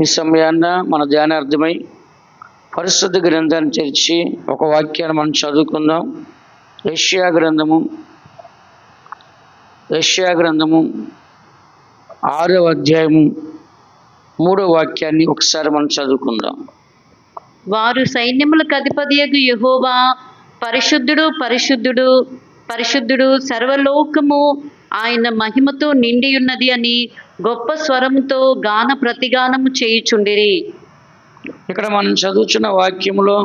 ఈ సమయాన్న మన ధ్యానార్థమై పరిశుద్ధ గ్రంథాన్ని తెరిచి ఒక వాక్యాన్ని మనం చదువుకుందాం. యెషయా గ్రంథము 6వ అధ్యాయము 3వ వాక్యాన్ని ఒకసారి మనం చదువుకుందాం. వారు సైన్యములకు అధిపతియగు యెహోవా పరిశుద్ధుడు పరిశుద్ధుడు పరిశుద్ధుడు, సర్వలోకము ఆయన మహిమతో నిండి ఉన్నది అని గొప్ప స్వరముతో గాన ప్రతిగానము చేయుచుండిరి. ఇక్కడ మనం చదువుతున్న వాక్యములో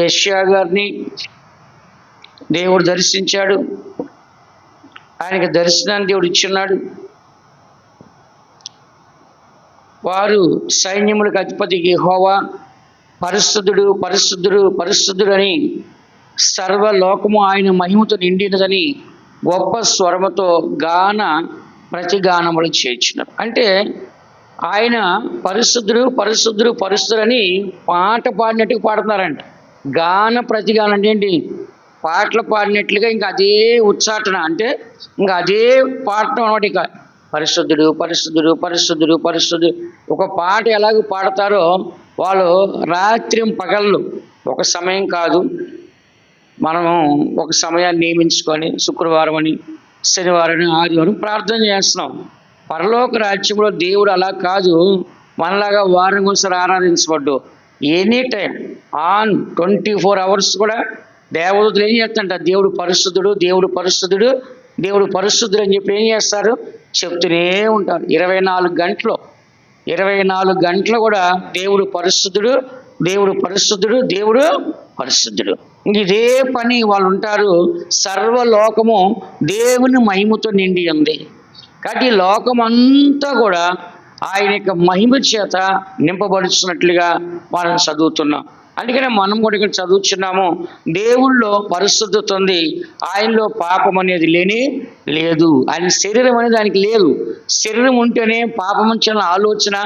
యెషయా గారిని దేవుడు దర్శించాడు. ఆయనకి దర్శనాన్ని దేవుడు ఇచ్చున్నాడు. వారు సైన్యములకు అధిపతి యెహోవా పరిశుద్ధుడు పరిశుద్ధుడు పరిశుద్ధుడు అని, సర్వలోకము ఆయన మహిమతో నిండినదని గొప్ప స్వరముతో గాన ప్రతిగానములు చేయించినారు. అంటే ఆయన పరిశుద్ధుడు పరిశుద్ధుడు పరిశుద్ధుడు అని పాట పాడినట్టుగా పాడుతున్నారంట. గాన ప్రతిగానం అంటే ఏంటి? పాటలు పాడినట్లుగా ఇంకా అదే ఉచ్చాటన, అంటే ఇంకా అదే పాడటం అన్నమాట. ఇక పరిశుద్ధుడు పరిశుద్ధుడు పరిశుద్ధుడు పరిశుద్ధుడు ఒక పాట ఎలాగ పాడతారో వాళ్ళు రాత్రి పగళ్ళు, ఒక సమయం కాదు, మనము ఒక సమయాన్ని నియమించుకొని శుక్రవారం అని, శనివారం అని, ఆదివారం ప్రార్థన చేస్తున్నాం. పరలోక రాజ్యంలో దేవుడు అలా కాదు, మనలాగా వారం ఒకసారి ఆరాధించబడ్డు. ఎనీ టైం ఆన్ 24 hours కూడా దేవదూతలు ఏం చేస్తారంట? దేవుడు పరిశుద్ధుడు దేవుడు పరిశుద్ధుడు దేవుడు పరిశుద్ధుడు అని చెప్పి ఏం చేస్తారు? చెప్తూనే ఉంటారు. 24 గంటలు కూడా దేవుడు పరిశుద్ధుడు దేవుడు పరిశుద్ధుడు దేవుడు పరిశుద్ధుడు, ఇదే పని వాళ్ళు ఉంటారు. సర్వలోకము దేవుని మహిమతో నిండి ఉంది. కాబట్టి ఈ లోకం అంతా కూడా ఆయన యొక్క మహిమ చేత నింపబడుతున్నట్లుగా మనం చదువుతున్నాం. అందుకనే మనం కూడా ఇక్కడ చదువుతున్నాము. దేవుళ్ళో పరిశుద్ధత ఉంది, ఆయనలో పాపం అనేది లేదు. ఆయన శరీరం అనేది ఆయనకి లేదు. శరీరం ఉంటేనే పాపమంచాల ఆలోచన,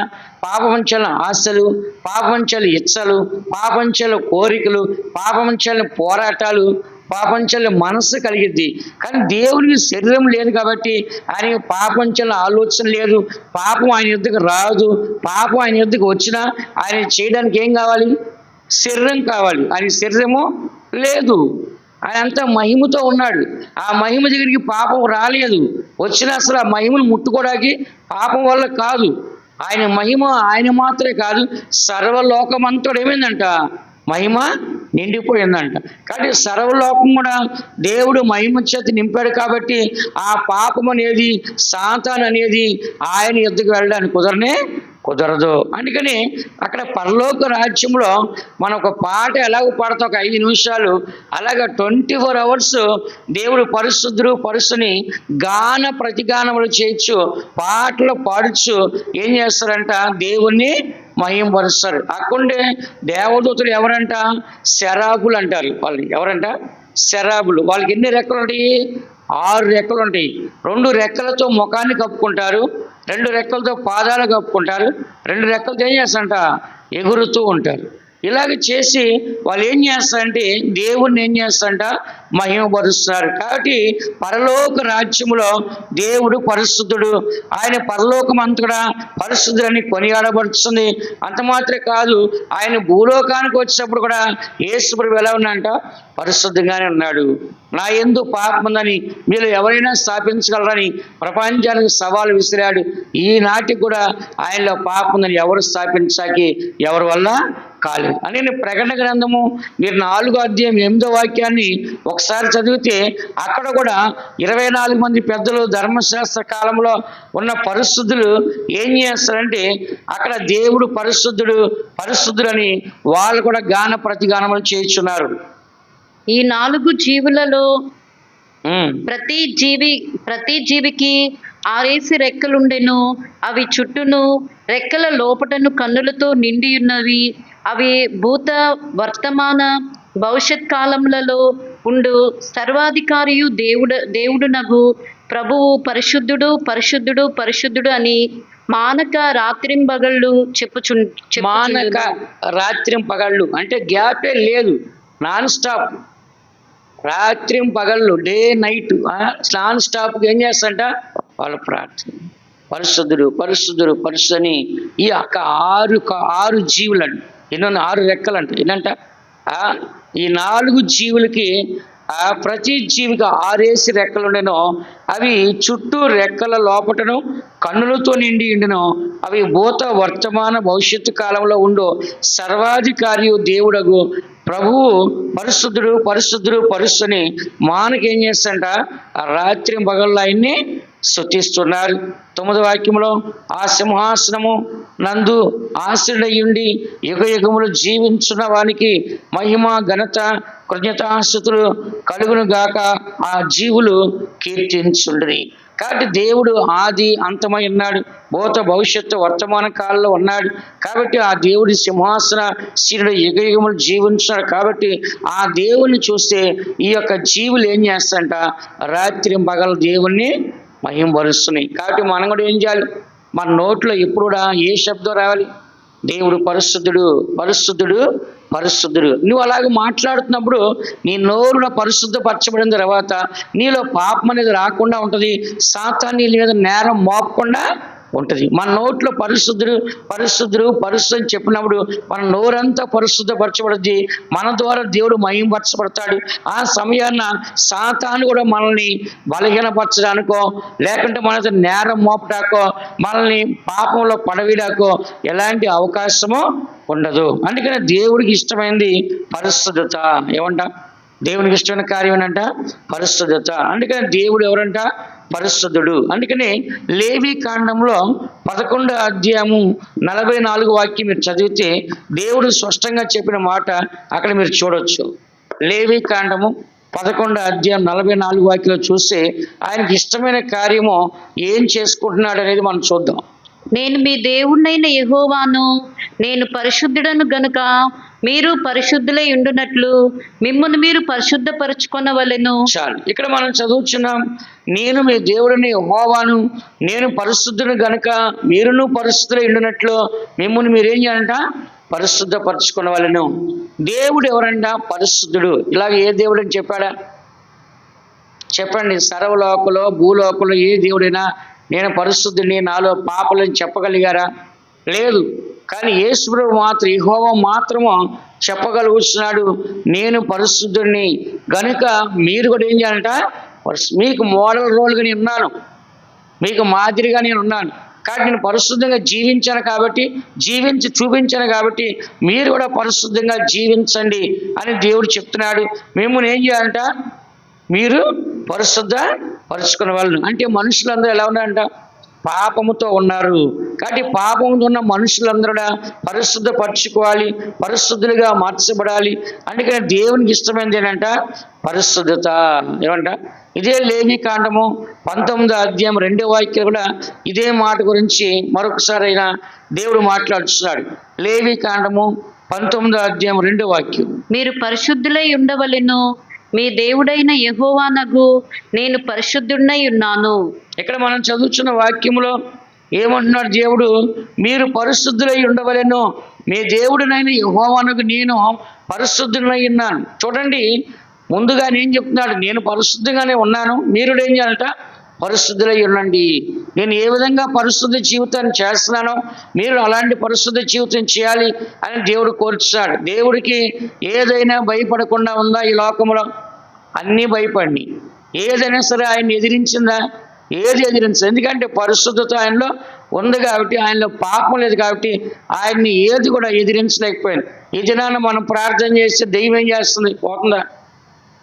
పాపమంచాల ఆశలు, పాపమంచాల ఇచ్చలు, పాపంచాల కోరికలు, పాపమంచాల పోరాటాలు, పాపంచాల మనస్సు కలిగిద్ది. కానీ దేవునికి శరీరం లేదు కాబట్టి ఆయనకి పాపంచాల ఆలోచన లేదు. పాపం ఆయన యుద్ధకు రాదు. పాపం ఆయన యుద్ధకు వచ్చినా ఆయన చేయడానికి ఏం కావాలి? శరీరం కావాలి. ఆయన శరీరము లేదు. ఆయన అంతా మహిమతో ఉన్నాడు. ఆ మహిమ దగ్గరికి పాపం రాలేదు. వచ్చినా అసలు ఆ మహిమను ముట్టుకోవడానికి పాపం వల్ల కాదు. ఆయన మహిమ ఆయన మాత్రమే కాదు, సర్వలోకమంతా ఏమైందంట? మహిమ నిండిపోయిందంట. కాబట్టి సర్వలోకం కూడా దేవుడు మహిమ చేత నింపాడు. కాబట్టి ఆ పాపం అనేది, సాతాను అనేది ఆయన యుద్ధకు వెళ్ళడానికి కుదరదు. అందుకని అక్కడ పరలోక రాజ్యంలో మనం ఒక పాట ఎలాగ పాడతాం, ఒక 5 నిమిషాలు, అలాగా 24 hours దేవుడు పరిశుద్ధుడు పరిశుని గాన ప్రతిగానములు చేయొచ్చు, పాటలు పాడచ్చు. ఏం చేస్తారంట? దేవుణ్ణి మహిమపరుస్తారు. అక్కడే దేవదూతలు ఎవరంట? శరాబులు అంటారు. వాళ్ళు ఎవరంట? శరాబులు. వాళ్ళకి ఎన్ని రెక్కలు ఉంటాయి? 6 రెక్కలు ఉంటాయి. 2 రెక్కలతో ముఖాన్ని కప్పుకుంటారు, 2 రెక్కలతో పాదాలు కప్పుకుంటారు, 2 రెక్కలతో ఏం చేస్తారంట? ఎగురుతూ ఉంటారు. ఇలాగ చేసి వాళ్ళు ఏం చేస్తారంటే దేవుణ్ణి ఏం చేస్తారంట? మహిమపరుస్తారు. కాబట్టి పరలోక రాజ్యములో దేవుడు పరిశుద్ధుడు, ఆయన పరలోకం అంతటా పరిశుద్ధులని కొనియాడబడుతుంది. అంత మాత్రమే కాదు, ఆయన భూలోకానికి వచ్చేటప్పుడు కూడా యేసుప్రభువు ఎలా ఉన్నాడంట? పరిశుద్ధంగానే ఉన్నాడు. నా యందు పాపం ఉందని మీరు ఎవరైనా స్థాపించగలరని ప్రపంచానికి సవాలు విసిరాడు. ఈనాటికి కూడా ఆయనలో పాపం ఉందని ఎవరు స్థాపించాకి ఎవరి వల్ల కాలేదు అని ప్రకటన గ్రంథము మీరు 4వ అధ్యాయం 8వ వాక్యాన్ని ఒకసారి చదివితే అక్కడ కూడా 24 మంది పెద్దలు ధర్మశాస్త్ర కాలంలో ఉన్న పరిశుద్ధులు ఏం చేస్తారంటే అక్కడ దేవుడు పరిశుద్ధుడు పరిశుద్ధుడు అని వాళ్ళు కూడా గాన ప్రతిగానములు చేయించున్నారు. ఈ 4 జీవులలో ప్రతి జీవికి 6 రెక్కలుండెను. అవి చుట్టూను రెక్కల లోపటను కన్నులతో నిండి ఉన్నవి. అవి భూత వర్తమాన భవిష్యత్ కాలములలో ఉండు సర్వాధికారియు దేవుడునగు ప్రభువు పరిశుద్ధుడు పరిశుద్ధుడు పరిశుద్ధుడు అని మానక రాత్రింపగళ్ళు మానక రాత్రింపగళ్ళు అంటే గ్యాపే లేదు, నాన్ స్టాప్. రాత్రింపగళ్ళు, డే నైట్ నాన్ స్టాప్ ఏం చేస్తారంట? వాళ్ళ ప్రార్థన, పరిశుద్ధుడు పరిశుద్ధుడు పరిశుద్ధని ఈ యొక్క ఆరు జీవులండి, ఎన్నో 6 రెక్కలంట. ఏంటంట ఈ 4 జీవులకి ప్రతి జీవికి 6 రెక్కలు ఉండెను. అవి చుట్టూ రెక్కల లోపటను కన్నులతో నిండి ఉండును. అవి భూత వర్తమాన భవిష్యత్తు కాలంలో ఉండు సర్వాధికారి దేవుడగు ప్రభువు పరిశుద్ధుడు పరిశుద్ధుడు పరిశుద్ధని మానకేం చేస్తాంట రాత్రి పగళ్ళు ఆయన్ని స్తుతిస్తున్నారు. 9వ వాక్యంలో ఆ సింహాసనము నందు ఆశ్రయుండి యుగ యుగములు జీవించున్న వానికి మహిమ ఘనత కృతజ్ఞతాస్తుతులు కలుగును గాక ఆ జీవులు కీర్తించుండ్రి. కాబట్టి దేవుడు ఆది అంతమై ఉన్నాడు, భూత భవిష్యత్తు వర్తమాన కాలంలో ఉన్నాడు. కాబట్టి ఆ దేవుడి సింహాసన శిరుడు యుగ యుగములు జీవించాడు. కాబట్టి ఆ దేవుణ్ణి చూస్తే ఈ యొక్క జీవులు ఏం చేస్తారంట రాత్రి పగలు దేవుణ్ణి మహింపరుస్తున్నాయి. కాబట్టి మనం కూడా ఏం చేయాలి? మన నోట్లో ఎప్పుడు కూడా ఏ శబ్దం రావాలి? దేవుడు పరిశుద్ధుడు పరిశుద్ధుడు పరిశుద్ధుడు. నువ్వు అలాగే మాట్లాడుతున్నప్పుడు నీ నోరులో పరిశుద్ధపరచబడిన తర్వాత నీలో పాపం అనేది రాకుండా ఉంటుంది, సాతాను నీ మీద నేరం మోపకుండా ఉంటుంది. మన నోట్లో పరిశుద్ధుడు పరిశుద్ధుడు పరిశుద్ధి చెప్పినప్పుడు మన నోరంతా పరిశుద్ధపరచబడుద్ది, మన ద్వారా దేవుడు మహింపరచబడతాడు. ఆ సమయాన్న సాతాను కూడా మనల్ని బలహీనపరచడానికో లేకుంటే మన నేరం మోపడాకో మనల్ని పాపంలో పడవేయడాకో ఎలాంటి అవకాశమో ఉండదు. అందుకని దేవుడికి ఇష్టమైంది పరిశుద్ధత. ఏమంట? దేవునికి ఇష్టమైన కార్యం ఏంటంట పరిశుద్ధత. అందుకని దేవుడు ఎవరంట? పరిశుద్ధుడు. అందుకని లేవి కాండంలో 11వ అధ్యాయము 44వ వాక్యం మీరు చదివితే దేవుడు స్పష్టంగా చెప్పిన మాట అక్కడ మీరు చూడొచ్చు. లేవి కాండము 11వ అధ్యాయం 44వ వాక్యంలో చూస్తే ఆయనకి ఇష్టమైన కార్యము ఏం చేసుకుంటున్నాడు అనేది మనం చూద్దాం. నేను మీ దేవుణ్ణైన యెహోవాను, నేను పరిశుద్ధుడను గనుక మీరు పరిశుద్ధులై ఉండునట్లు మిమ్మును మీరు పరిశుద్ధపరచుకొనవలెను. చాలు, ఇక్కడ మనం చదువుచున్నాం, నేను మీ దేవుడిని యెహోవాను, నేను పరిశుద్ధుడు గనుక మీరును పరిశుద్ధులై ఉండునట్లు మిమ్మును మీరేం చేయాలంట పరిశుద్ధపరచుకొనవలెను. దేవుడు ఎవరంట? పరిశుద్ధుడు. ఇలాగ ఏ దేవుడు అని చెప్పాడా? చెప్పండి. సర్వలోకలో భూలోకంలో ఏ దేవుడైనా నేను పరిశుద్ధుడిని, నాలో పాపలని చెప్పగలిగారా? లేదు. కానీ యేసు ప్రభువు మాత్రం, యెహోవా మాత్రము చెప్పగలుగుతున్నాడు, నేను పరిశుద్ధుడిని గనుక మీరు కూడా ఏం చేయాలంట మీకు మోడల్ రోల్గా నేను ఉన్నాను, మీకు మాదిరిగా నేను ఉన్నాను. కాబట్టి నేను పరిశుద్ధంగా జీవించాను కాబట్టి జీవించి చూపించాను కాబట్టి మీరు కూడా పరిశుద్ధంగా జీవించండి అని దేవుడు చెప్తున్నాడు. మిమ్మల్ని ఏం చేయాలంట మీరు పరిశుద్ధ పరుచుకునే వాళ్ళు. అంటే మనుషులందరూ ఎలా ఉన్నారంట? పాపముతో ఉన్నారు. కాబట్టి పాపంతో ఉన్న మనుషులందరూ పరిశుద్ధపరచుకోవాలి, పరిశుద్ధులుగా మార్చబడాలి. అందుకని దేవునికి ఇష్టమైనది ఏంటంట పరిశుద్ధత. ఏమంట? ఇదే లేవి కాండము 19వ అధ్యాయం 2వ వాక్యం కూడా ఇదే మాట గురించి మరొకసారి అయినా దేవుడు మాట్లాడుతున్నాడు. లేవి కాండము 19వ అధ్యాయం 2వ వాక్యం, మీరు పరిశుద్ధులై ఉండవలెను, మీ దేవుడైన యెహోవానగు నేను పరిశుద్ధుడై ఉన్నాను. ఇక్కడ మనం చదువుతున్న వాక్యములో ఏమంటున్నాడు దేవుడు? మీరు పరిశుద్ధులై ఉండవలెను, మీ దేవుడినైన యెహోవానగు నేను పరిశుద్ధుడై ఉన్నాను. చూడండి, ముందుగా నేను చెప్తున్నాడు, నేను పరిశుద్ధంగానే ఉన్నాను, మీరు ఏం చేయాలంట పరిశుద్ధులై ఉండండి. నేను ఏ విధంగా పరిశుద్ధ జీవితాన్ని చేస్తున్నానో మీరు అలాంటి పరిశుద్ధ జీవితం చేయాలి అని దేవుడు కోరుతున్నాడు. దేవుడికి ఏదైనా భయపడకుండా ఉందా ఈ లోకంలో? అన్నీ భయపడి ఏదైనా సరే ఆయన ఎదిరించిందా? ఏది ఎదిరించదు. ఎందుకంటే పరిశుద్ధత ఆయనలో ఉంది కాబట్టి, ఆయనలో పాపం లేదు కాబట్టి ఆయన్ని ఏది కూడా ఎదిరించలేకపోయింది. ఈ దినాన్ని మనం ప్రార్థన చేస్తే దెయ్యం ఏం చేస్తుంది? పోతుందా?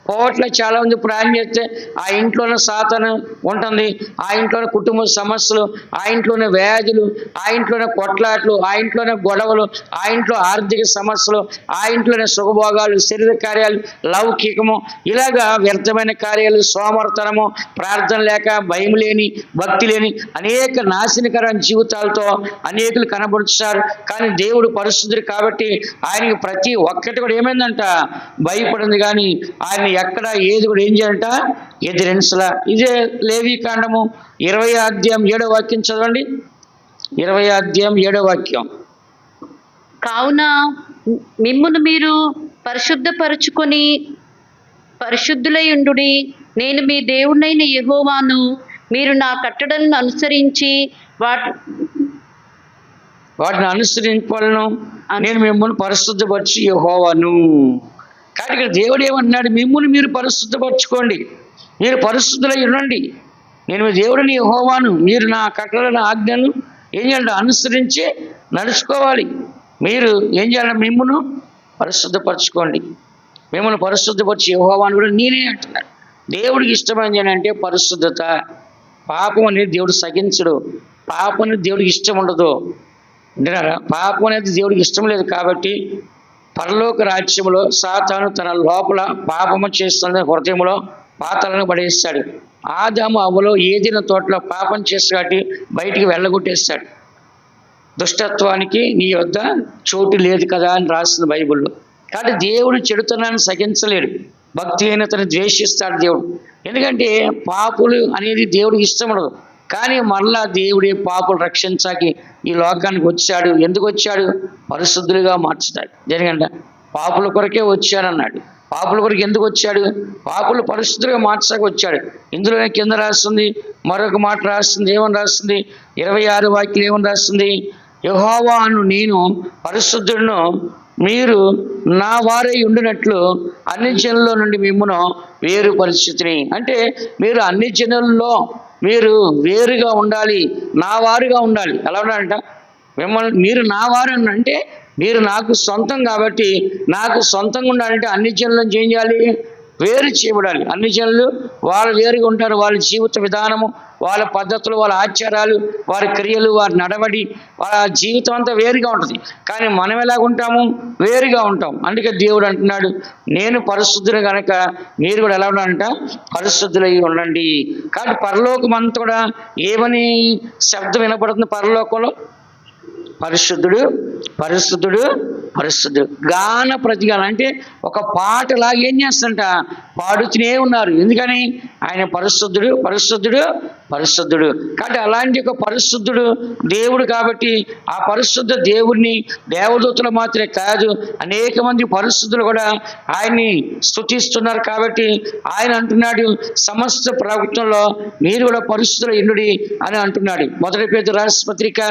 పోవట్లే. చాలా మంది ప్రార్థన చేస్తే ఆ ఇంట్లోనే సాతాను ఉంటుంది, ఆ ఇంట్లోనే కుటుంబ సమస్యలు, ఆ ఇంట్లోనే వ్యాధులు, ఆ ఇంట్లోనే కొట్లాట్లు, ఆ ఇంట్లోనే గొడవలు, ఆ ఇంట్లో ఆర్థిక సమస్యలు, ఆ ఇంట్లోనే సుఖభోగాలు, శరీర కార్యాలు, లౌకికము, ఇలాగా వ్యర్థమైన కార్యాలు, సోమర్తనము, ప్రార్థన లేక, భయం లేని, భక్తి లేని అనేక నాశనకరమైన జీవితాలతో అనేకులు కనబడుతున్నారు. కానీ దేవుడు పరిశుద్ధుడు కాబట్టి ఆయనకి ప్రతి ఒక్కటి కూడా ఏమైందంట భయపడింది. కానీ ఆయన ఎక్కడ ఏది కూడా ఏం చేయాలంట ఎదిరించలా. ఇదే లేవి కాండము 20వ అధ్యాయం 7వ వాక్యం చదవండి. 20వ అధ్యాయం 7వ వాక్యం, కావున మిమ్మును మీరు పరిశుద్ధపరచుకొని పరిశుద్ధులై ఉండుడి, నేను మీ దేవుడైన యెహోవాను, మీరు నా కట్టడలను అనుసరించి వాట్ వాటిని అనుసరింపలను. నేను మిమ్మల్ని పరిశుద్ధపరిచి యెహోవాను. కాబట్టి ఇక్కడ దేవుడు ఏమన్నాడు? మిమ్మల్ని మీరు పరిశుద్ధపరచుకోండి, మీరు పరిశుద్ధులై ఉండండి, నేను మీ దేవుడిని యెహోవాను, మీరు నా కట్టడలను ఆజ్ఞను ఏం చేయాలంటే అనుసరించి నడుచుకోవాలి. మీరు ఏం చేయాలంటే మిమ్మల్ని పరిశుద్ధపరచుకోండి, మిమ్మల్ని పరిశుద్ధపరిచి యెహోవాను కూడా నేనే అంటున్నాడు. దేవుడికి ఇష్టమైనది ఏంటంటే పరిశుద్ధత. పాపం అనేది దేవుడు సహించడు, పాపం అనేది దేవుడికి ఇష్టం ఉండదు. అంటున్నారా? పాపం అనేది దేవుడికి ఇష్టం లేదు. కాబట్టి పరలోక రాజ్యంలో సాతాను తన లోపల పాపము చేస్తున్న హృదయంలో పాతాలను పడేస్తాడు. ఆదాము అవ్వలో ఏదైన తోటలో పాపం చేస్తాడు కాబట్టి బయటికి వెళ్ళగొట్టేస్తాడు. దుష్టత్వానికి నీ వద్ద చోటు లేదు కదా అని రాస్తుంది బైబిల్లో. కాబట్టి దేవుడు చెడుతనాన్ని సహించలేడు, భక్తిహీనతను ద్వేషిస్తాడు దేవుడు. ఎందుకంటే పాపులు అనేది దేవుడికి ఇష్టం ఉండదు. కానీ మళ్ళా దేవుడే పాపులు రక్షించాకి ఈ లోకానికి వచ్చాడు. ఎందుకు వచ్చాడు? పరిశుద్ధులుగా మార్చడానికి. జరిగంట పాపుల కొరకే వచ్చాడన్నాడు. పాపుల కొరకు ఎందుకు వచ్చాడు? పాపులు పరిశుద్ధులుగా మార్చాక వచ్చాడు. ఇందులోనే కింద రాస్తుంది, మరొక మాట రాస్తుంది. ఏమని రాస్తుంది? 26 వాక్యం ఏమని రాస్తుంది? యెహోవాను నేను పరిశుద్ధుడును, మీరు నా వారై ఉండినట్లు అన్ని జనుల్లో నుండి మిమ్మును వేరు పరిస్థితిని. అంటే మీరు అన్ని జనుల్లో మీరు వేరుగా ఉండాలి, నా వారుగా ఉండాలి. ఎలా ఉండాలంట? మిమ్మల్ని మీరు నా వారు అంటే మీరు నాకు సొంతం. కాబట్టి నాకు సొంతంగా ఉండాలంటే అన్ని జనుల నుంచి ఏం చేయాలి? వేరు చేయబడాలి. అన్ని జనులు వాళ్ళు వేరుగా ఉంటారు. వాళ్ళ జీవిత విధానము, వాళ్ళ పద్ధతులు, వాళ్ళ ఆచారాలు, వారి క్రియలు, వారి నడవడి, వాళ్ళ జీవితం అంతా వేరుగా ఉంటుంది. కానీ మనం ఎలాగ ఉంటాము? వేరుగా ఉంటాం. అందుకే దేవుడు అంటున్నాడు, నేను పరిశుద్ధులు కనుక మీరు కూడా ఎలా ఉండాలంట? పరిశుద్ధులై ఉండండి. కాబట్టి పరలోకం అంతా కూడా ఏమని శబ్దం వినపడుతుంది? పరలోకంలో పరిశుద్ధుడు, పరిశుద్ధుడు, పరిశుద్ధుడు. గాన ప్రతిగానం అంటే ఒక పాటలాగా ఏం చేస్తుంట పాడుతూనే ఉన్నారు. ఎందుకని? ఆయన పరిశుద్ధుడు, పరిశుద్ధుడు, పరిశుద్ధుడు. కాబట్టి అలాంటి ఒక పరిశుద్ధుడు దేవుడు. కాబట్టి ఆ పరిశుద్ధ దేవుడిని దేవదూతలు మాత్రమే కాదు, అనేక మంది పరిశుద్ధులు కూడా ఆయన్ని స్తుతిస్తున్నారు. కాబట్టి ఆయన అంటున్నాడు, సమస్త ప్రవక్తల్లో మీరు కూడా పరిశుద్ధులు ఎన్నుడి అని అంటున్నాడు. 1 పేతురు రాసిన పత్రిక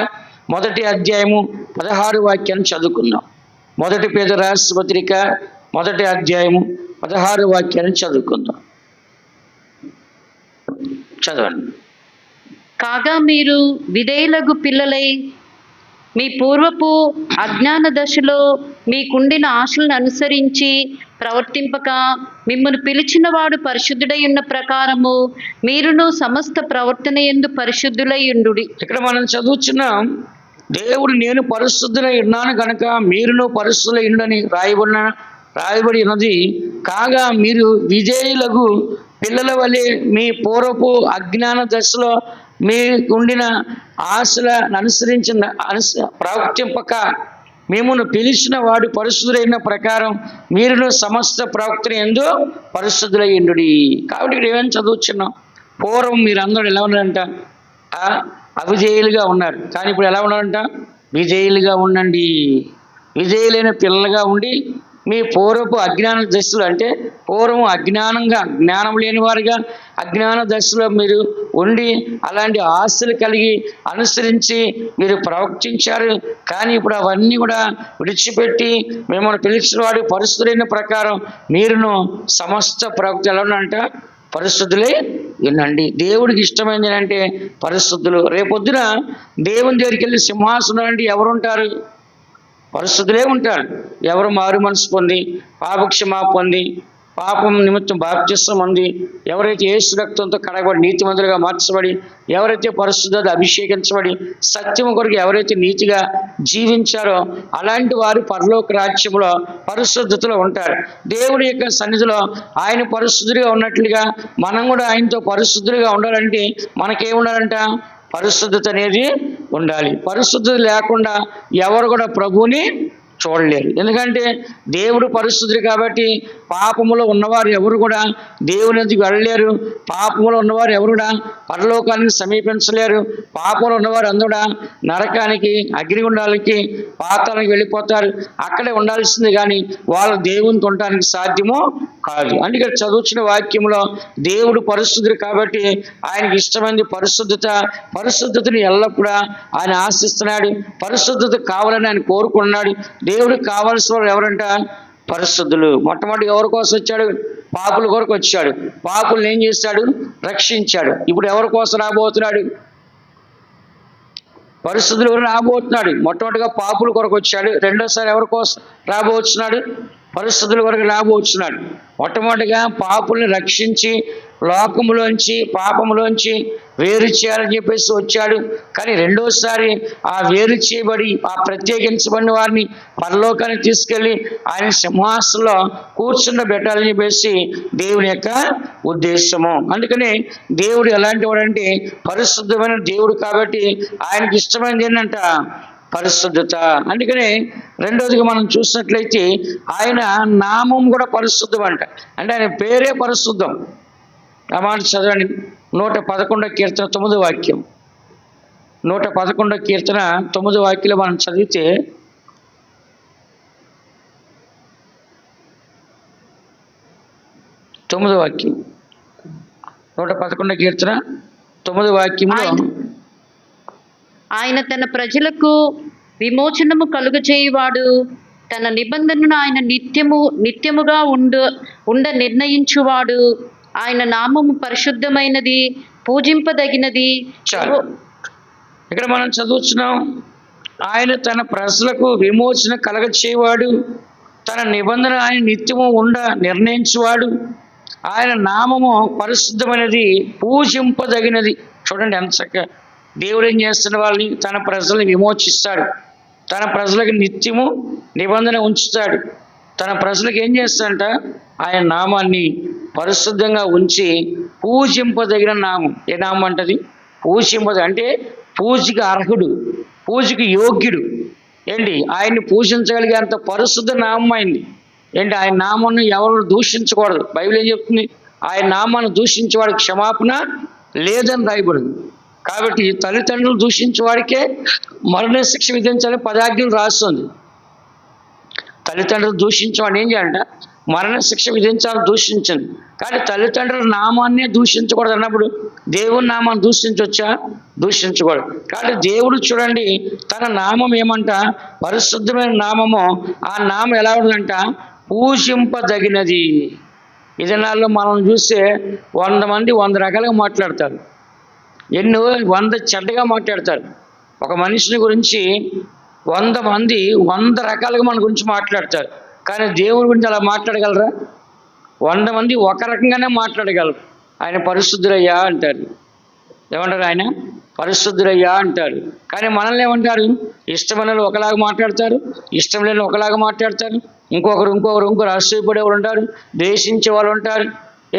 1వ అధ్యాయము 16 వాక్యాన్ని చదువుకుందాం. 1 పేతురు రాసిన పత్రిక 1వ అధ్యాయము 16 వాక్యాన్ని చదువుకుందాం. చదవండి. కాగా మీరు విధేయులగు పిల్లలై మీ పూర్వపు అజ్ఞాన దశలో మీకుండిన ఆశలను అనుసరించి ప్రవర్తింపక మిమ్మల్ని పిలిచిన వాడు పరిశుద్ధుడై ఉన్న ప్రకారము మీరును సమస్త ప్రవర్తన యందు పరిశుద్ధులై ఉండుడి. ఇక్కడ మనం చదువుతున్నాం, దేవుడు నేను పరిశుద్ధులై ఉన్నాను కనుక మీరును పరిశుద్ధులై ఉండని రాయబడి ఉన్నది. కాగా మీరు విధేయులకు పిల్లల వలె మీ పూర్వపు అజ్ఞాన దశలో మీకుండిన ఆశలను అనుసరించిన ప్రవర్తింపక మిమ్మును పిలిచిన వాడు పరిశుద్ధులైన ప్రకారం మీరును సమస్త ప్రవక్తన యందు పరిశుద్ధులై ఉండుడి. కాబట్టి ఇక్కడ ఏమైనా చదువుతున్నాం? పూర్వం మీరందరూ ఎలా ఉన్నారంట? అవిధేయులుగా ఉన్నారు. కానీ ఇప్పుడు ఎలా ఉన్నారంట? విధేయులుగా ఉండండి. విధేయులైన పిల్లలుగా ఉండి మీ పూర్వపు అజ్ఞాన దశలు, అంటే పూర్వం జ్ఞానం లేని వారుగా అజ్ఞాన దశలో మీరు ఉండి అలాంటి ఆస్తులు కలిగి అనుసరించి మీరు ప్రవర్తించారు. కానీ ఇప్పుడు అవన్నీ కూడా విడిచిపెట్టి మిమ్మల్ని పిలిచిన వాడు పరిశుద్ధులైన ప్రకారం మీరును సమస్త ప్రవక్త ఎలా ఉన్నారంట? పరిశుద్ధులై వినండి. దేవుడికి ఇష్టమైనది ఏంటంటే పరిశుద్ధులు. రేపొద్దున దేవుని దగ్గరికి వెళ్ళి సింహాసనం అంటే ఎవరు ఉంటారు? పరిశుద్ధులే ఉంటారు. ఎవరు మారు మనసు పొంది పాపక్షమా పొంది పాపం నిమిత్తం బాప్తిస్మం పొంది ఎవరైతే యేసు రక్తంతో కడగబడి నీతిమంతులుగా మార్చబడి ఎవరైతే పరిశుద్ధత అభిషేకించబడి సత్యం కొరకు ఎవరైతే నీతిగా జీవించారో అలాంటి వారు పరలోక రాజ్యంలో పరిశుద్ధతలో ఉంటారు. దేవుడి యొక్క సన్నిధిలో ఆయన పరిశుద్ధుడిగా ఉన్నట్లుగా మనం కూడా ఆయనతో పరిశుద్ధుడిగా ఉండాలంటే మనకేముండాలంట? పరిశుద్ధత అనేది ఉండాలి. పరిశుద్ధత లేకుండా ఎవరు కూడా ప్రభువుని చూడలేరు. ఎందుకంటే దేవుడు పరిశుద్ధుడు కాబట్టి పాపములో ఉన్నవారు ఎవరు కూడా దేవుని ఎదుగు వెళ్ళలేరు. పాపములో ఉన్నవారు ఎవరు కూడా పరలోకానికి సమీపించలేరు. పాపంలో ఉన్నవారు అందరూ నరకానికి, అగ్నిగుండాలకి, పాతాళానికి వెళ్ళిపోతారు. అక్కడే ఉండాల్సింది కానీ వాళ్ళు దేవునితో ఉండడానికి సాధ్యమో కాదు. అందుకే చదువుతున్న వాక్యంలో దేవుడు పరిశుద్ధుడు కాబట్టి ఆయనకి ఇష్టమైనది పరిశుద్ధతని ఎల్లప్పుడూ ఆయన ఆశిస్తున్నాడు. పరిశుద్ధత కావాలని ఆయన కోరుకున్నాడు. దేవుడికి కావాల్సిన వారు ఎవరంట? పరిశుద్ధులు. మొట్టమొదటి ఎవరి కోసం వచ్చాడు? పాపుల కొరకు వచ్చాడు. పాపులను ఏం చేశాడు? రక్షించాడు. ఇప్పుడు ఎవరి కోసం రాబోతున్నాడు? పరిశుద్ధులు ఎవరు రాబోతున్నాడు? మొట్టమొదటిగా పాపుల కొరకు వచ్చాడు. రెండోసారి ఎవరి కోసం రాబోతున్నాడు? పరిశుద్ధుల వరకు రాబోతున్నాడు. మొట్టమొదటిగా పాపుల్ని రక్షించి లోకములోంచి, పాపములోంచి వేరు చేయాలని చెప్పేసి వచ్చాడు. కానీ రెండోసారి ఆ వేరు చేయబడి ఆ ప్రత్యేకించబడిన వారిని పరలోకానికి తీసుకెళ్ళి ఆయన సింహాసనంలో కూర్చుండబెట్టాలని చెప్పేసి దేవుని యొక్క ఉద్దేశము. అందుకని దేవుడు ఎలాంటి వాడంటే పరిశుద్ధమైన దేవుడు కాబట్టి ఆయనకి ఇష్టమైనది ఏంటంట? పరిశుద్ధత. అందుకనే రెండోదిగా మనం చూసినట్లయితే ఆయన నామం కూడా పరిశుద్ధం అంట. అంటే ఆయన పేరే పరిశుద్ధం. ఆ మాట చదవండి. 111 కీర్తన 9 వాక్యం. 111 కీర్తన 9 వాక్యంలో మనం చదివితే తొమ్మిదో వాక్యం, 111 కీర్తన 9 వాక్యంలో ఆయన తన ప్రజలకు విమోచనము కలుగజేయువాడు. తన నిబంధనను ఆయన నిత్యముగా ఉండ నిర్ణయించువాడు. ఆయన నామము పరిశుద్ధమైనది, పూజింపదగినది. చాలు. ఇక్కడ మనం చదువుతున్నాం, ఆయన తన ప్రజలకు విమోచన కలగచేవాడు, తన నిబంధన ఆయన నిత్యము ఉండ నిర్ణయించువాడు. ఆయన నామము పరిశుద్ధమైనది, పూజింపదగినది. చూడండి ఎంత చక్కగా దేవుడు ఏం చేస్తున్న వాళ్ళని, తన ప్రజల్ని విమోచిస్తాడు. తన ప్రజలకు నిత్యము నిబంధన ఉంచుతాడు. తన ప్రజలకు ఏం చేస్తాడంట? ఆయన నామాన్ని పరిశుద్ధంగా ఉంచి పూజింపదగిన నామం. ఏ నామం అంటది? అంటే పూజకి అర్హుడు, పూజకి యోగ్యుడు. ఏంటి? ఆయన్ని పూజించగలిగే అంత పరిశుద్ధ నామం అయింది. ఏంటి? ఆయన నామాన్ని ఎవరు దూషించకూడదు. బైబిల్ ఏం చెప్తుంది? ఆయన నామాన్ని దూషించేవాడికి క్షమాపణ లేదని రాయబడింది. కాబట్టి తల్లిదండ్రులు దూషించే వాడికే మరణ శిక్ష విధించాలని 10 ఆజ్ఞలు రాస్తుంది. తల్లిదండ్రులు దూషించేవాడిని ఏం చేయాలంట? మరణ శిక్ష విధించాలని దూషించండి. కానీ తల్లిదండ్రుల నామాన్నే దూషించకూడదు అన్నప్పుడు దేవుని నామాన్ని దూషించవచ్చా? దూషించకూడదు. కాబట్టి దేవుడు చూడండి, తన నామం ఏమంట? పరిశుద్ధమైన నామము. ఆ నామం ఎలా ఉందంట? పూజింపదగినది. ఈ దినాల్లో మనం చూస్తే 100 మంది 100 రకాలుగా మాట్లాడతారు. 100 చెడ్డగా మాట్లాడతారు. ఒక మనిషిని గురించి 100 మంది 100 రకాలుగా మన గురించి మాట్లాడతారు. కానీ దేవుని గురించి అలా మాట్లాడగలరా? 100 మంది ఒక రకంగానే మాట్లాడగలరు. ఆయన పరిశుద్ధుడయ్యా అంటారు. ఏమంటారు? ఆయన పరిశుద్ధుడయ్యా అంటారు. కానీ మనల్ని ఏమంటారు? ఇష్టమైన వాళ్ళు ఒకలాగా మాట్లాడతారు, ఇష్టం లేని ఒకలాగా మాట్లాడతారు. ఇంకొకరు అసూయపడేవాళ్ళు ఉంటారు, ద్వేషించే వాళ్ళు ఉంటారు.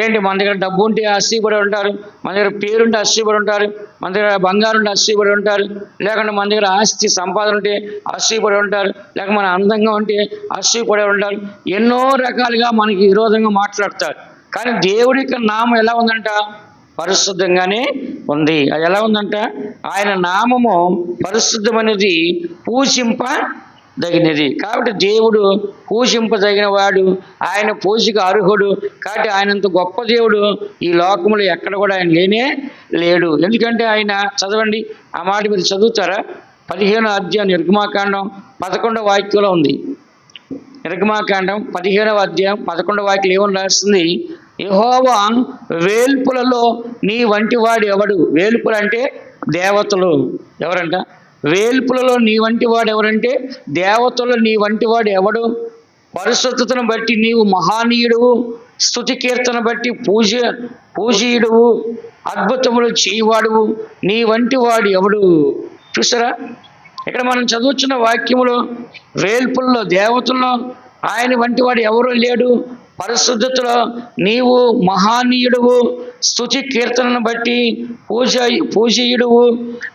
ఏంటి? మన దగ్గర డబ్బు ఉంటే అసూయపడి ఉంటారు, మన దగ్గర పేరుంటే అసూయపడి ఉంటారు, మన దగ్గర బంగారం ఉంటే అసూయపడి ఉంటారు, లేకుంటే మన దగ్గర ఆస్తి సంపాదన ఉంటే అసూయపడి ఉంటారు, లేక మన అందంగా ఉంటే అసూయపడే ఉంటారు. ఎన్నో రకాలుగా మనకి విరోధంగా మాట్లాడతారు. కానీ దేవుడి యొక్క నామం ఎలా ఉందంట? పరిశుద్ధంగానే ఉంది. అది ఎలా ఉందంట? ఆయన నామము పరిశుద్ధమనేది, పూజింపదగినది. కాబట్టి దేవుడు పూజింపదగిన వాడు, ఆయన పూజకు అర్హుడు. కాబట్టి ఆయనంత గొప్ప దేవుడు ఈ లోకంలో ఎక్కడ కూడా ఆయన లేనే లేడు. ఎందుకంటే ఆయన, చదవండి ఆ మాట మీరు చదువుతారా? 15వ అధ్యాయం నిర్గమాకాండం 11వ వాక్యంలో ఉంది. నిర్గమాకాండం 15వ అధ్యాయం 11వ వాక్యం ఏమని రాస్తుంది? యెహోవా వేల్పులలో నీ వంటి వాడు ఎవడు? వేల్పులు అంటే దేవతలు. ఎవరంట? వేల్పులలో నీ వంటి వాడు ఎవరంటే దేవతలు. నీ వంటి వాడు ఎవడు? పరిశుద్ధతను బట్టి నీవు మహానీయుడువు, స్తుతి కీర్తన బట్టి పూజీయుడువు, అద్భుతములు చేయవాడువు. నీ వంటి వాడు ఎవడు? చూసారా? ఇక్కడ మనం చదువుతున్న వాక్యములో వేల్పుల్లో, దేవతల్లో ఆయన వంటి వాడు ఎవరు లేడు. పరిశుద్ధతలో నీవు మహానీయుడువు, స్తుతి కీర్తనను బట్టి పూజయుడువు,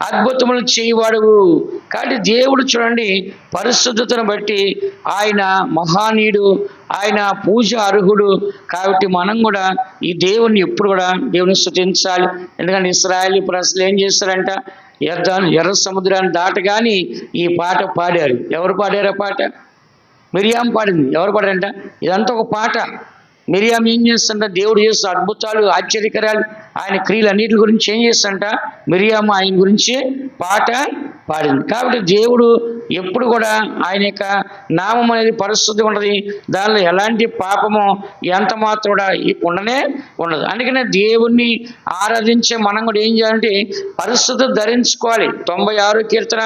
అద్భుతములు చేయవాడువు. కాబట్టి దేవుడు చూడండి, పరిశుద్ధతను బట్టి ఆయన మహానీయుడు, ఆయన పూజ అర్హుడు. కాబట్టి మనం కూడా ఈ దేవుణ్ణి ఎప్పుడు కూడా దేవుని స్తుతించాలి. ఎందుకంటే ఇశ్రాయేలు ప్రజలు ఏం చేస్తారంట, ఎర్ర సముద్రాన్ని దాటగాని ఈ పాట పాడారు. ఎవరు పాడారు ఆ పాట? మిరియాం పాడింది. ఎవరు పాడారంట? ఇదంతా ఒక పాట. మిరియాం ఏం చేస్తుంట, దేవుడు చేస్తున్న అద్భుతాలు, ఆశ్చర్యకరాలు, ఆయన క్రియలు అన్నిటి గురించి ఏం చేస్తుంట, మిరియాము ఆయన గురించి పాట పాడింది. కాబట్టి దేవుడు ఎప్పుడు కూడా ఆయన యొక్క నామం అనేది పరిశుద్ధి ఉన్నది. దానిలో ఎలాంటి పాపము ఎంత మాత్రం కూడా ఉండనే ఉండదు. అందుకనే దేవుణ్ణి ఆరాధించే మనం కూడా ఏం చేయాలంటే పరిశుద్ధి ధరించుకోవాలి. 96 కీర్తన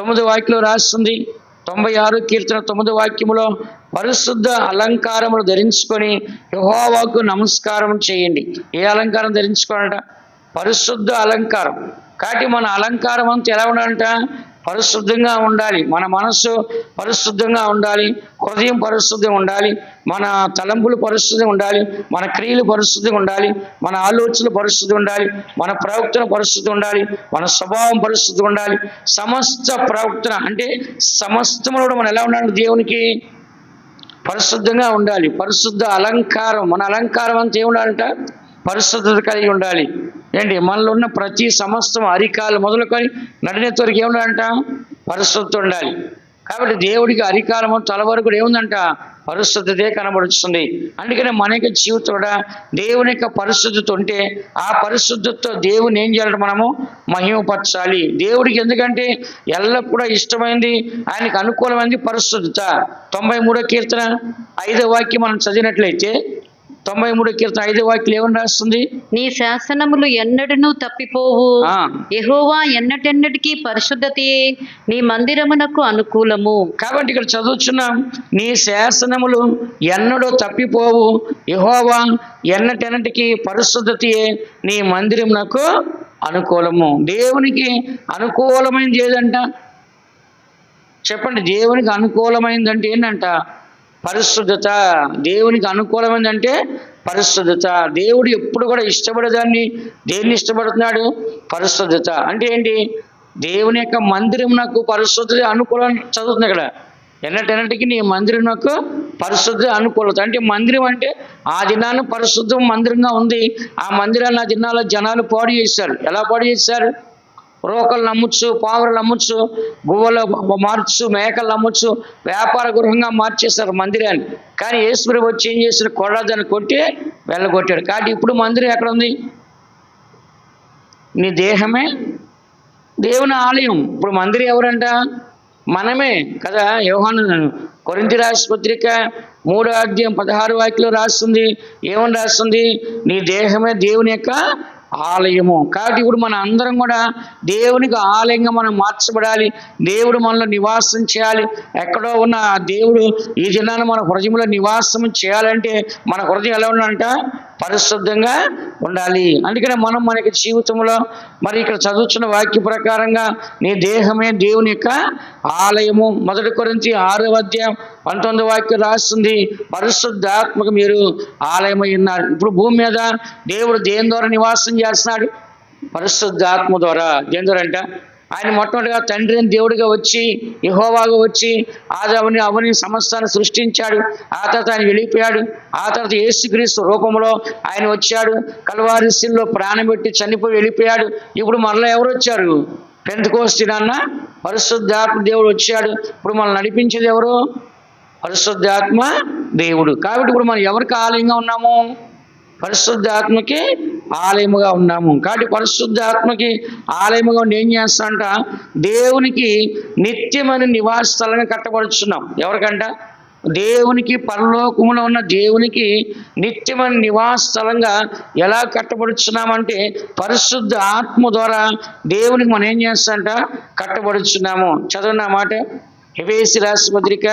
9 వాక్యంలో రాస్తుంది. 96 కీర్తన 9 వాక్యములో పరిశుద్ధ అలంకారములు ధరించుకొని యెహోవాకు నమస్కారం చేయండి. ఏ అలంకారం ధరించుకోవాలంట? పరిశుద్ధ అలంకారం. కాబట్టి మన అలంకారం అంతా ఎలా ఉండాలంట? పరిశుద్ధంగా ఉండాలి. మన మనస్సు పరిశుద్ధంగా ఉండాలి, హృదయం పరిశుద్ధంగా ఉండాలి, మన తలంపులు పరిశుద్ధంగా ఉండాలి, మన క్రియలు పరిశుద్ధంగా ఉండాలి, మన ఆలోచనలు పరిశుద్ధంగా ఉండాలి, మన ప్రవక్తన పరిశుద్ధంగా ఉండాలి, మన స్వభావం పరిశుద్ధంగా ఉండాలి. సమస్త ప్రవక్తన అంటే సమస్తములు కూడా మనం ఎలా ఉండాలి? దేవునికి పరిశుద్ధంగా ఉండాలి. పరిశుద్ధ అలంకారం, మన అలంకారం అంతా ఏముండాలంట? పరిశుద్ధత కలిగి ఉండాలి. ఏంటి? మనలో ఉన్న ప్రతి సమస్తం అరికాలు మొదలుకొని నడినెత్తి వరకు ఏముండాలంట? పరిశుద్ధత ఉండాలి. కాబట్టి దేవుడికి అరికాలము తల వరకు ఏముందంట? పరిశుద్ధతే కనబడుతుంది. అందుకనే మన యొక్క జీవితం కూడా దేవుని యొక్క పరిశుద్ధత ఉంటే ఆ పరిశుద్ధతతో దేవుని ఏం చేయాలంటే మనము మహిమపరచాలి. దేవుడికి ఎందుకంటే ఎల్లప్పుడూ ఇష్టమైంది, ఆయనకు అనుకూలమైంది పరిశుద్ధత. 93 కీర్తన 5వ వాక్యం మనం చదివినట్లయితే 93 కీర్తన 5వ వాక్యం ఏమని రాస్తుంది? నీ శాసనములు ఎన్నడూ తప్పిపోవు, యెహోవా ఎన్నటెన్నటికీ పరిశుద్ధతయే నీ మందిరమునకు అనుకూలము. కాబట్టి ఇక్కడ చదువుచున్నాం, నీ శాసనములు ఎన్నడూ తప్పిపోవు, యెహోవా ఎన్నటెన్నటికీ పరిశుద్ధతయే నీ మందిరమునకు అనుకూలము. దేవునికి అనుకూలమైనది ఏదంట? చెప్పండి. దేవునికి అనుకూలమైందంటే ఏంటంట? పరిశుద్ధత. దేవునికి అనుకూలమైందంటే పరిశుద్ధత. దేవుడు ఎప్పుడు కూడా ఇష్టపడేదాన్ని దేన్ని ఇష్టపడుతున్నాడు? పరిశుద్ధత. అంటే ఏంటి? దేవుని యొక్క మందిరం నాకు పరిశుద్ధత అనుకూలం చదువుతుంది ఇక్కడ. ఎన్నటెన్నటికి నీ మందిరం నాకు పరిశుద్ధ అనుకూలత. అంటే మందిరం అంటే ఆ దినాన్ని పరిశుద్ధం మందిరంగా ఉంది. ఆ మందిరాన్ని ఆ దినాల్లో జనాలు పాడు చేశారు. ఎలా పాడు చేశారు? రోకలు నమ్మొచ్చు, పావురలు నమ్మొచ్చు, గువ్వలు మార్చు, మేకలు నమ్మొచ్చు, వ్యాపార గృహంగా మార్చేశారు మందిరాన్ని. కానీ యేసు వచ్చి ఏం చేశారు? కొడదాన్ని కొట్టి వెళ్ళగొట్టాడు. కాబట్టి ఇప్పుడు మందిరం ఎక్కడ ఉంది? నీ దేహమే దేవుని ఆలయం. ఇప్పుడు మందిరం ఎవరంట? మనమే కదా. యోహాను కొరింథీ రాసిన పత్రిక 3వ అధ్యాయం 16వ వాక్యంలో రాస్తుంది. ఏమని రాస్తుంది? నీ దేహమే దేవుని యొక్క ఆలయము. కాబట్టి ఇప్పుడు మన అందరం కూడా దేవునికి ఆలయంగా మనం మార్చబడాలి. దేవుడు మనలో నివాసం చేయాలి. ఎక్కడో ఉన్న దేవుడు ఈ దినాన్ని మన హృదయంలో నివాసం చేయాలంటే మన హృదయం ఎలా ఉండాలంట? పరిశుద్ధంగా ఉండాలి. అందుకనే మనం మనకి జీవితంలో మరి ఇక్కడ చదువుతున్న వాక్య ప్రకారంగా నీ దేహమే దేవుని యొక్క ఆలయము. 1 కొరింథీ 6వ అధ్యాయం 19వ వాక్యం రాస్తుంది, పరిశుద్ధాత్మకు మీరు ఆలయమై ఉన్నారు. ఇప్పుడు భూమి మీద దేవుడు దేని ద్వారా నివాసం చేస్తున్నాడు? పరిశుద్ధాత్మ ద్వారా. దేని ద్వారా అంట? ఆయన మొట్టమొదటిగా తండ్రి అని దేవుడిగా వచ్చి యెహోవాగా వచ్చి ఆదాముని అవని సమస్తాన్ని సృష్టించాడు. ఆ తర్వాత ఆయన వెళ్ళిపోయాడు. ఆ తర్వాత యేసుక్రీస్తు రూపంలో ఆయన వచ్చాడు. కల్వారి శిలువలో ప్రాణం పెట్టి చనిపోయి వెళ్ళిపోయాడు. ఇప్పుడు మరలా ఎవరు వచ్చారు? పెంతెకోస్తు దినాన పరిశుద్ధాత్మ దేవుడు వచ్చాడు. ఇప్పుడు మనం నడిపించేది ఎవరు? పరిశుద్ధాత్మ దేవుడు. కాబట్టి ఇప్పుడు మనం ఎవరికి ఆలయంగా ఉన్నాము? పరిశుద్ధాత్మకి ఆలయముగా ఉన్నాము. కాబట్టి పరిశుద్ధాత్మకి ఆలయముగా ఉండి ఏం చేస్తామంట? దేవునికి నిత్యమైన నివాస స్థలంగా కట్టబడుచున్నాం. ఎవరికంట? దేవునికి, పరలోకములో ఉన్న దేవునికి నిత్యమైన నివాస స్థలంగా ఎలా కట్టబడుచున్నామంటే పరిశుద్ధ ఆత్మ ద్వారా దేవునికి మనం ఏం చేస్తామంట? కట్టబడుచున్నాము. చదవన్న మాట. ఎఫెసీ రాసిన పత్రిక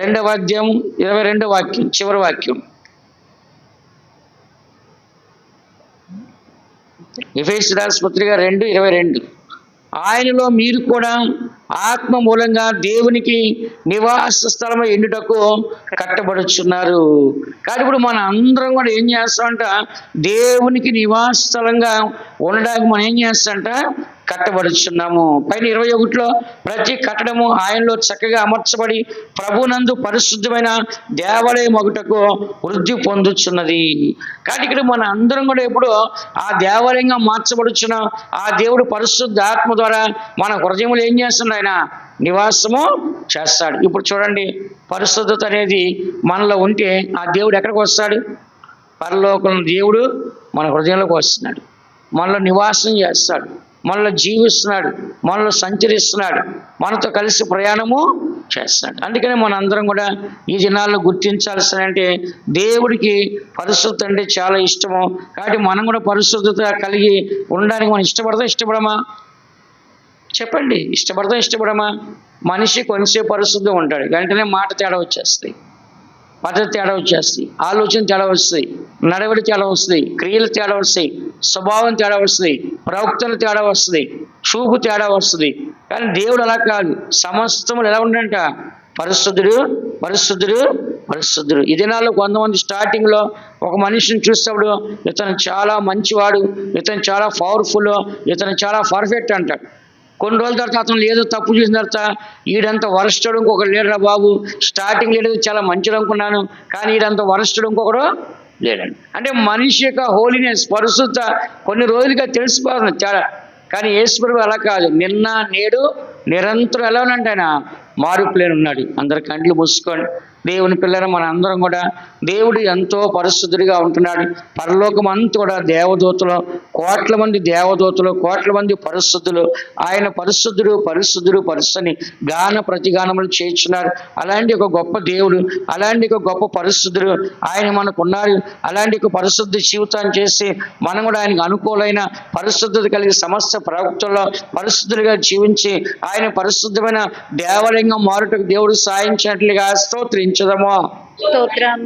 2వ అధ్యాయం 22వ వాక్యం, చివరి వాక్యం. ఎఫెసీ రాసిన పత్రిక 2:22. ఆయనలో మీరు కూడా ఆత్మ మూలంగా దేవునికి నివాస స్థలము ఎండుటకు కట్టబడుచున్నారు. కానీ ఇప్పుడు మన అందరం కూడా ఏం చేస్తామంట, దేవునికి నివాస స్థలంగా ఉండడానికి మనం ఏం చేస్తామంట, కట్టబడుచున్నాము. పైన 21లో ప్రతి కట్టడము ఆయనలో చక్కగా అమర్చబడి ప్రభునందు పరిశుద్ధమైన దేవాలయం ఒకటకు వృద్ధి పొందుచున్నది. కాబట్టి ఇక్కడ మన అందరం కూడా ఎప్పుడు ఆ దేవాలయంగా మార్చబడుచున్న ఆ దేవుడు పరిశుద్ధ ఆత్మ ద్వారా మన హృదయములు ఏం చేస్తున్నాడు, ఆయన నివాసము చేస్తాడు. ఇప్పుడు చూడండి, పరిశుద్ధత అనేది మనలో ఉంటే ఆ దేవుడు ఎక్కడికి వస్తాడు, పరలోకంలో దేవుడు మన హృదయంలోకి వస్తున్నాడు, మనలో నివాసం చేస్తాడు, మనలో జీవిస్తున్నాడు, మనలో సంచరిస్తున్నాడు, మనతో కలిసి ప్రయాణము చేస్తున్నాడు. అందుకని మన అందరం కూడా ఈ దినాల్లో గుర్తించాల్సిన అంటే దేవుడికి పరిశుద్ధత అంటే చాలా ఇష్టము. కాబట్టి మనం కూడా పరిశుద్ధత కలిగి ఉండడానికి మనం ఇష్టపడమా చెప్పండి, ఇష్టపడమా? మనిషి కొంచెం పరిశుద్ధం ఉంటాడు, వెంటనే మాట తేడా వచ్చేస్తాయి, పద్ధతి తేడా వచ్చేస్తాయి, ఆలోచన తేడా వస్తాయి, నడవడి తేడా వస్తాయి, క్రియలు తేడా వస్తాయి, స్వభావం తేడా వస్తుంది, ప్రవక్తలు తేడా వస్తుంది, చూపు తేడా వస్తుంది. కానీ దేవుడు అలా కాదు, సమస్తములు ఎలా ఉండంట, పరిశుద్ధుడు. ఈ దినాల్లో కొంతమంది స్టార్టింగ్లో ఒక మనిషిని చూసినప్పుడు ఇతను చాలా మంచివాడు, ఇతను చాలా పవర్ఫుల్, ఇతను చాలా పర్ఫెక్ట్ అంటాడు. కొన్ని రోజుల తర్వాత అతను ఏదో తప్పు చేసిన తర్వాత ఈడంత వరస్టుడు ఇంకొకరు లేడురా బాబు, స్టార్టింగ్ లేడు చాలా మంచిది అనుకున్నాను, కానీ ఈడంత వరస్టుడు ఇంకొకరు లేడండి. అంటే మనిషి యొక్క హోలీనెస్, పరిశుద్ధత కొన్ని రోజులుగా తెలిసిపోతుంది తేడా. కానీ యేసుప్రభువు అలా కాదు, నిన్న నేడు నిరంతరం ఎలా ఉన్నట్టు ఆయన మారుపులేని ఉన్నాడు. అందరి కండ్లు మూసుకోండి. దేవుని పిల్లలు మన అందరం కూడా దేవుడు ఎంతో పరిశుద్ధుడిగా ఉంటున్నాడు. పరలోకం అంతా కూడా దేవదూతలు, కోట్ల మంది దేవదూతలు, కోట్ల మంది పరిశుద్ధులు ఆయన పరిశుద్ధుని గాన ప్రతిగానములు చేయించున్నారు. అలాంటి ఒక గొప్ప దేవుడు, అలాంటి ఒక గొప్ప పరిశుద్ధుడు ఆయన మనకున్నారు. అలాంటి ఒక పరిశుద్ధ జీవితాన్ని చేసి మనం కూడా ఆయనకు అనుకూలమైన పరిశుద్ధత కలిగి సమస్త ప్రవక్తల్లో పరిశుద్ధులుగా జీవించి ఆయన పరిశుద్ధమైన దేవాలయంగా మారుటకు దేవుడు సాయించినట్లుగా స్తోత్రించదము. స్తోత్రం.